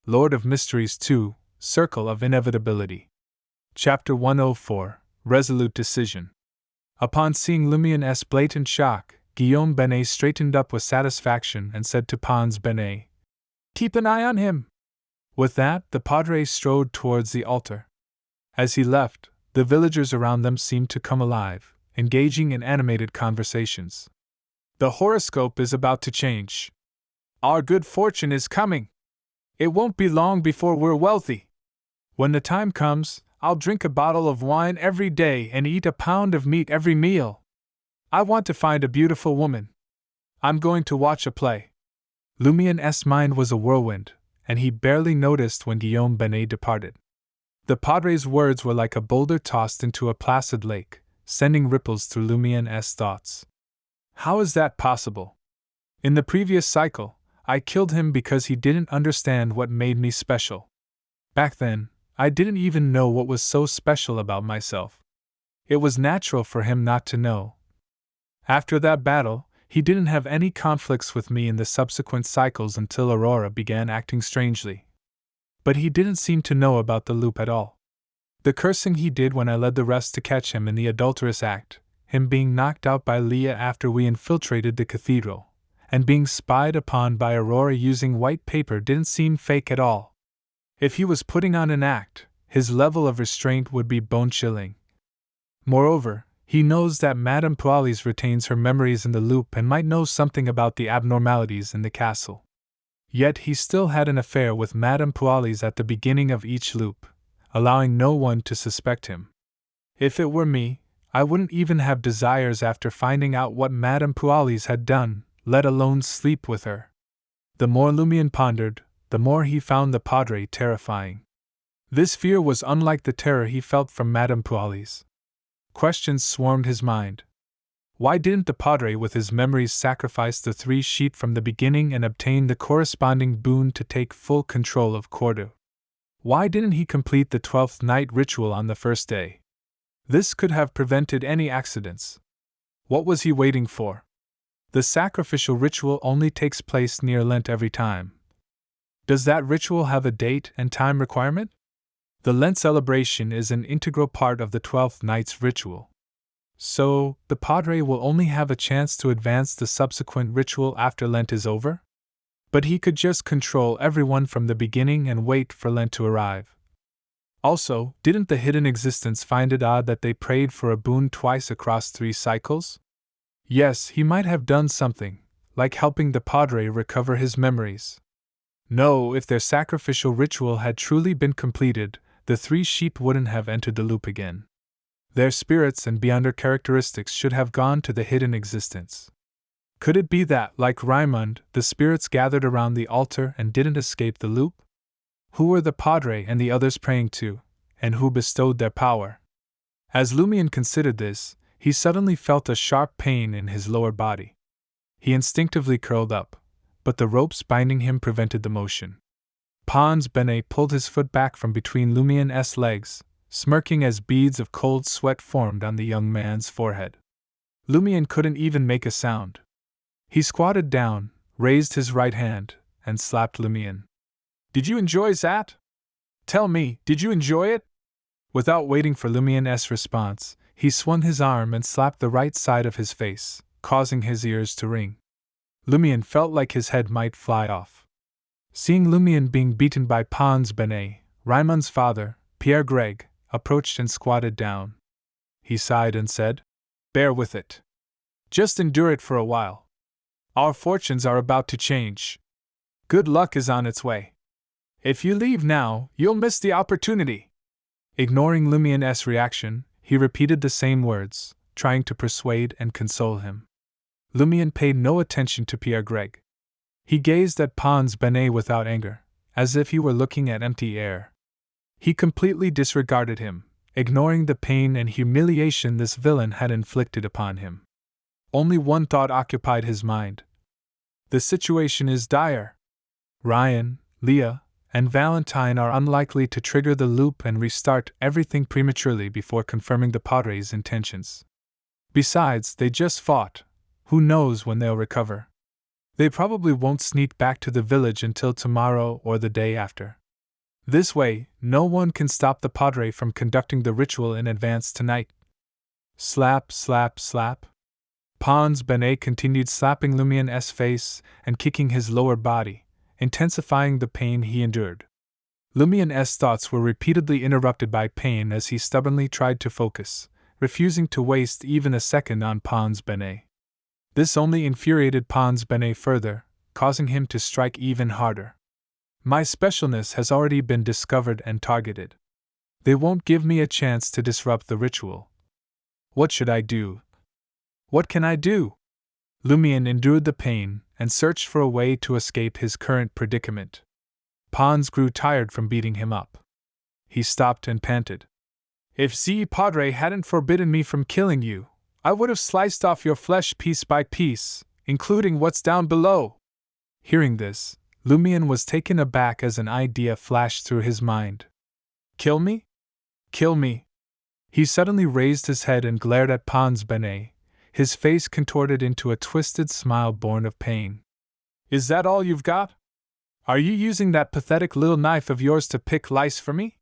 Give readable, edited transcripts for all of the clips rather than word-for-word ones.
Lord of Mysteries 2, Circle of Inevitability. Chapter 104, Resolute Decision. Upon seeing Lumière's blatant shock, Guillaume Benet straightened up with satisfaction and said to Pons Benet, "Keep an eye on him." With that, the Padre strode towards the altar. As he left, the villagers around them seemed to come alive, engaging in animated conversations. "The horoscope is about to change. Our good fortune is coming. It won't be long before we're wealthy. When the time comes, I'll drink a bottle of wine every day and eat a pound of meat every meal. I want to find a beautiful woman. I'm going to watch a play." Lumière's mind was a whirlwind, and he barely noticed when Guillaume Benet departed. The Padre's words were like a boulder tossed into a placid lake, sending ripples through Lumière's thoughts. How is that possible? In the previous cycle, I killed him because he didn't understand what made me special. Back then, I didn't even know what was so special about myself. It was natural for him not to know. After that battle, he didn't have any conflicts with me in the subsequent cycles until Aurora began acting strangely. But he didn't seem to know about the loop at all. The cursing he did when I led the rest to catch him in the adulterous act, him being knocked out by Leah after we infiltrated the cathedral, and being spied upon by Aurora using white paper didn't seem fake at all. If he was putting on an act, his level of restraint would be bone-chilling. Moreover, he knows that Madame Poalis retains her memories in the loop and might know something about the abnormalities in the castle. Yet he still had an affair with Madame Poalis at the beginning of each loop, allowing no one to suspect him. If it were me, I wouldn't even have desires after finding out what Madame Poalis had done, let alone sleep with her. The more Lumière pondered, the more he found the Padre terrifying. This fear was unlike the terror he felt from Madame Poalis. Questions swarmed his mind. Why didn't the Padre with his memories sacrifice the 3 sheep from the beginning and obtain the corresponding boon to take full control of Cordoue? Why didn't he complete the 12th night ritual on the first day? This could have prevented any accidents. What was he waiting for? The sacrificial ritual only takes place near Lent every time. Does that ritual have a date and time requirement? The Lent celebration is an integral part of the 12th night's ritual. So, the Padre will only have a chance to advance the subsequent ritual after Lent is over? But he could just control everyone from the beginning and wait for Lent to arrive. Also, didn't the hidden existence find it odd that they prayed for a boon twice across 3 cycles? Yes, he might have done something, like helping the Padre recover his memories. No, if their sacrificial ritual had truly been completed, the 3 sheep wouldn't have entered the loop again. Their spirits and beyonder characteristics should have gone to the hidden existence. Could it be that, like Raymond, the spirits gathered around the altar and didn't escape the loop? Who were the Padre and the others praying to, and who bestowed their power? As Lumière considered this, he suddenly felt a sharp pain in his lower body. He instinctively curled up, but the ropes binding him prevented the motion. Pons Benet pulled his foot back from between Lumière's legs, smirking as beads of cold sweat formed on the young man's forehead. Lumière couldn't even make a sound. He squatted down, raised his right hand, and slapped Lumière. "Did you enjoy that? Tell me, did you enjoy it?" Without waiting for Lumière's response, he swung his arm and slapped the right side of his face, causing his ears to ring. Lumière felt like his head might fly off. Seeing Lumière being beaten by Pons Benet, Raymond's father, Pierre Greg, approached and squatted down. He sighed and said, "Bear with it. Just endure it for a while. Our fortunes are about to change. Good luck is on its way. If you leave now, you'll miss the opportunity." Ignoring Lumière's reaction, he repeated the same words, trying to persuade and console him. Lumière paid no attention to Pierre Greg. He gazed at Pons Benet without anger, as if he were looking at empty air. He completely disregarded him, ignoring the pain and humiliation this villain had inflicted upon him. Only one thought occupied his mind. The situation is dire. Ryan, Leah, and Valentine are unlikely to trigger the loop and restart everything prematurely before confirming the Padre's intentions. Besides, they just fought. Who knows when they'll recover? They probably won't sneak back to the village until tomorrow or the day after. This way, no one can stop the padre from conducting the ritual in advance tonight. Slap, slap, slap. Pons Benet continued slapping Lumien's face and kicking his lower body, intensifying the pain he endured. Lumien's thoughts were repeatedly interrupted by pain as he stubbornly tried to focus, refusing to waste even a second on Pons Benet. This only infuriated Pons Benet further, causing him to strike even harder. My specialness has already been discovered and targeted. They won't give me a chance to disrupt the ritual. What should I do? What can I do? Lumien endured the pain and searched for a way to escape his current predicament. Pons grew tired from beating him up. He stopped and panted. If Z Padre hadn't forbidden me from killing you, I would have sliced off your flesh piece by piece, including what's down below. Hearing this, Lumien was taken aback as an idea flashed through his mind. Kill me? Kill me. He suddenly raised his head and glared at Pons Benet, his face contorted into a twisted smile born of pain. Is that all you've got? Are you using that pathetic little knife of yours to pick lice for me?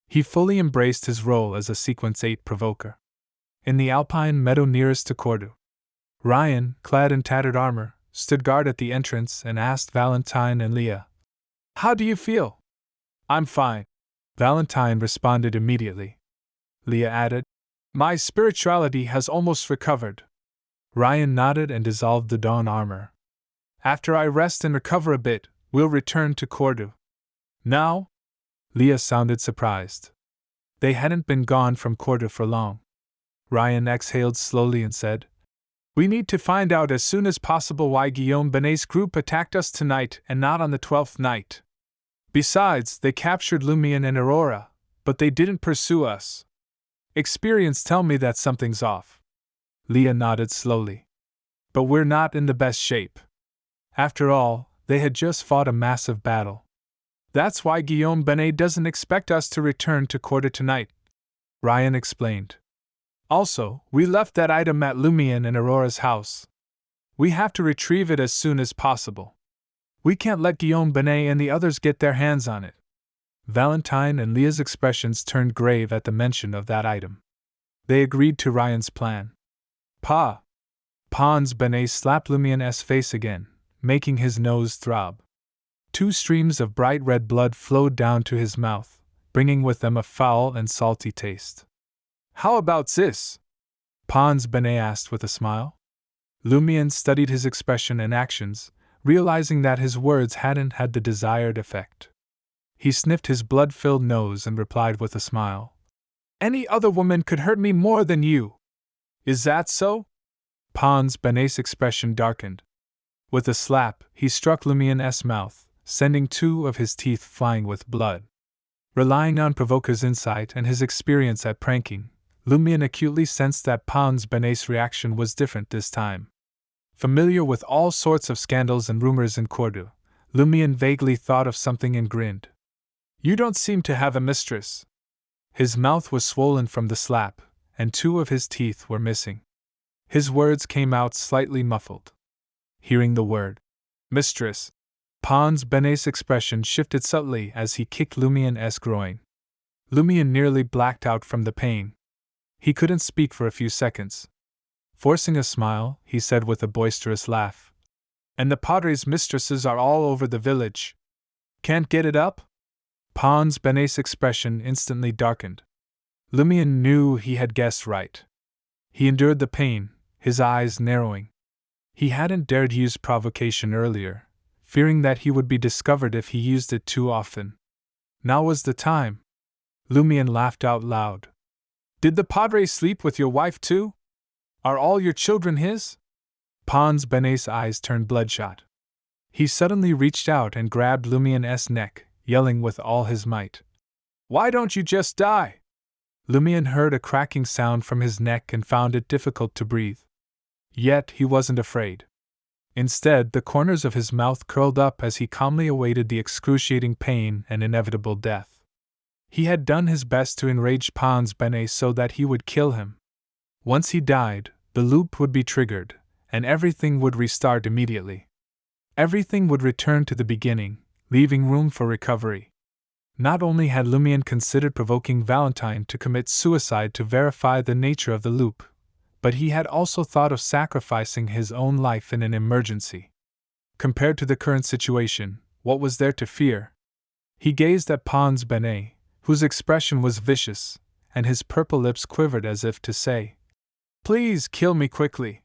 He fully embraced his role as a Sequence 8 provoker. In the alpine meadow nearest to Cordu, Ryan, clad in tattered armor, stood guard at the entrance and asked Valentine and Leah, "How do you feel?" "I'm fine," Valentine responded immediately. Leah added, "My spirituality has almost recovered." Ryan nodded and dissolved the dawn armor. "After I rest and recover a bit, we'll return to Cordu." "Now?" Leah sounded surprised. They hadn't been gone from Cordu for long. Ryan exhaled slowly and said, "We need to find out as soon as possible why Guillaume Benet's group attacked us tonight and not on the 12th night. Besides, they captured Lumien and Aurora, but they didn't pursue us. Experience tell me that something's off." Leah nodded slowly. "But we're not in the best shape. After all, they had just fought a massive battle. That's why Guillaume Benet doesn't expect us to return to Cordu tonight," Ryan explained. "Also, we left that item at Lumien and Aurora's house. We have to retrieve it as soon as possible. We can't let Guillaume Benet and the others get their hands on it." Valentine and Leah's expressions turned grave at the mention of that item. They agreed to Ryan's plan. "Pa!" Pons Benet slapped Lumien's face again, making his nose throb. 2 streams of bright red blood flowed down to his mouth, bringing with them a foul and salty taste. "How about this?" Pons Benet asked with a smile. Lumien studied his expression and actions, realizing that his words hadn't had the desired effect. He sniffed his blood-filled nose and replied with a smile. "Any other woman could hurt me more than you." "Is that so?" Pons Benet's expression darkened. With a slap, he struck Lumien's mouth, sending 2 of his teeth flying with blood. Relying on Provoker's insight and his experience at pranking, Lumien acutely sensed that Pons Benet's reaction was different this time. Familiar with all sorts of scandals and rumors in Cordu, Lumien vaguely thought of something and grinned. "You don't seem to have a mistress." His mouth was swollen from the slap, and 2 of his teeth were missing. His words came out slightly muffled. Hearing the word mistress, Pons Benet's expression shifted subtly as he kicked Lumien's groin. Lumien nearly blacked out from the pain. He couldn't speak for a few seconds. Forcing a smile, he said with a boisterous laugh, "And the Padre's mistresses are all over the village. Can't get it up?" Pons Benet's expression instantly darkened. Lumien knew he had guessed right. He endured the pain, his eyes narrowing. He hadn't dared use provocation earlier, fearing that he would be discovered if he used it too often. Now was the time. Lumien laughed out loud. "Did the Padre sleep with your wife too? Are all your children his?" Pons Benet's eyes turned bloodshot. He suddenly reached out and grabbed Lumien's neck, yelling with all his might. "Why don't you just die?" Lumien heard a cracking sound from his neck and found it difficult to breathe. Yet he wasn't afraid. Instead, the corners of his mouth curled up as he calmly awaited the excruciating pain and inevitable death. He had done his best to enrage Pons Benet so that he would kill him. Once he died, the loop would be triggered, and everything would restart immediately. everything would return to the beginning, leaving room for recovery. Not only had Lumion considered provoking Valentine to commit suicide to verify the nature of the loop, but he had also thought of sacrificing his own life in an emergency. Compared to the current situation, what was there to fear? He gazed at Pons Benet, whose expression was vicious, and his purple lips quivered as if to say, "Please kill me quickly."